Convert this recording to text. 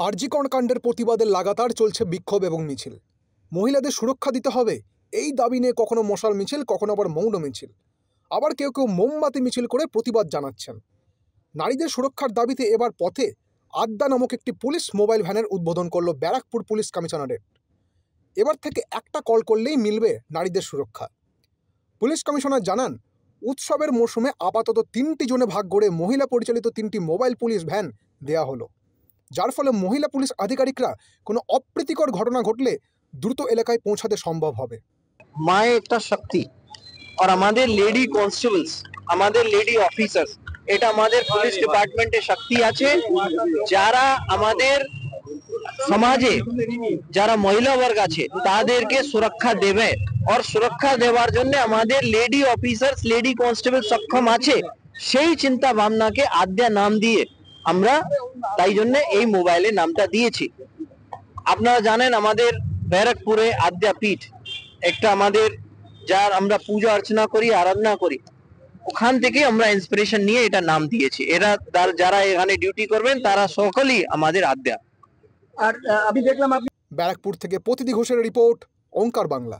আরজিকর কাণ্ডের প্রতিবাদে লাগাতার চলছে বিক্ষোভ এবং মিছিল। মহিলাদের সুরক্ষা দিতে হবে এই দাবি নিয়ে কখনো মশাল মিছিল, কখনো আবার মৌন মিছিল, আবার কেউ কেউ মোমবাতি মিছিল করে প্রতিবাদ জানাচ্ছেন। নারীদের সুরক্ষার দাবিতে এবার পথে আদ্যা নামক একটি পুলিশ মোবাইল ভ্যানের উদ্বোধন করল ব্যারাকপুর পুলিশ কমিশনারেট। এবার থেকে একটা কল করলেই মিলবে নারীদের সুরক্ষা। পুলিশ কমিশনার জানান, উৎসবের মরশুমে আপাতত 3টি জোনে ভাগ করে মহিলা পরিচালিত 3টি মোবাইল পুলিশ ভ্যান দেয়া হলো, যার ফলে মহিলা পুলিশ আধিকারিকরা কোনো অপ্রীতিকর ঘটনা ঘটলে দ্রুত এলাকায় পৌঁছাতে সম্ভব হবে। মায়ে একটা শক্তি, আর আমাদের লেডি কনস্টেবলস, আমাদের লেডি অফিসার্স, এটা আমাদের পুলিশ ডিপার্টমেন্টের শক্তি আছে, যারা আমাদের সমাজে যারা মহিলা বর্গ আছে তাদেরকে সুরক্ষা দেবে। আর সুরক্ষা দেওয়ার জন্য আমাদের লেডি অফিসার্স, লেডি কনস্টেবল সক্ষম আছে। সেই চিন্তা ভাবনাকে আদ্যা নাম দিয়ে আমরা তাই জন্য এই মোবাইলে নামটা দিয়েছি। আপনারা জানেন আমাদের ব্যারাকপুরে আদ্যা পীঠ একটা আমাদের, যার আমরা পূজা অর্চনা করি, আরাধনা করি, ওখান থেকে আমরা ইন্সপিরেশন নিয়ে এটা নাম দিয়েছি। এরা যারা এখানে ডিউটি করবেন তারা সকলেই আমাদের আদ্যা। আর আমি দেখলাম ব্যারাকপুর থেকে প্রতিদি ঘোষের রিপোর্ট, ওঙ্কার বাংলা।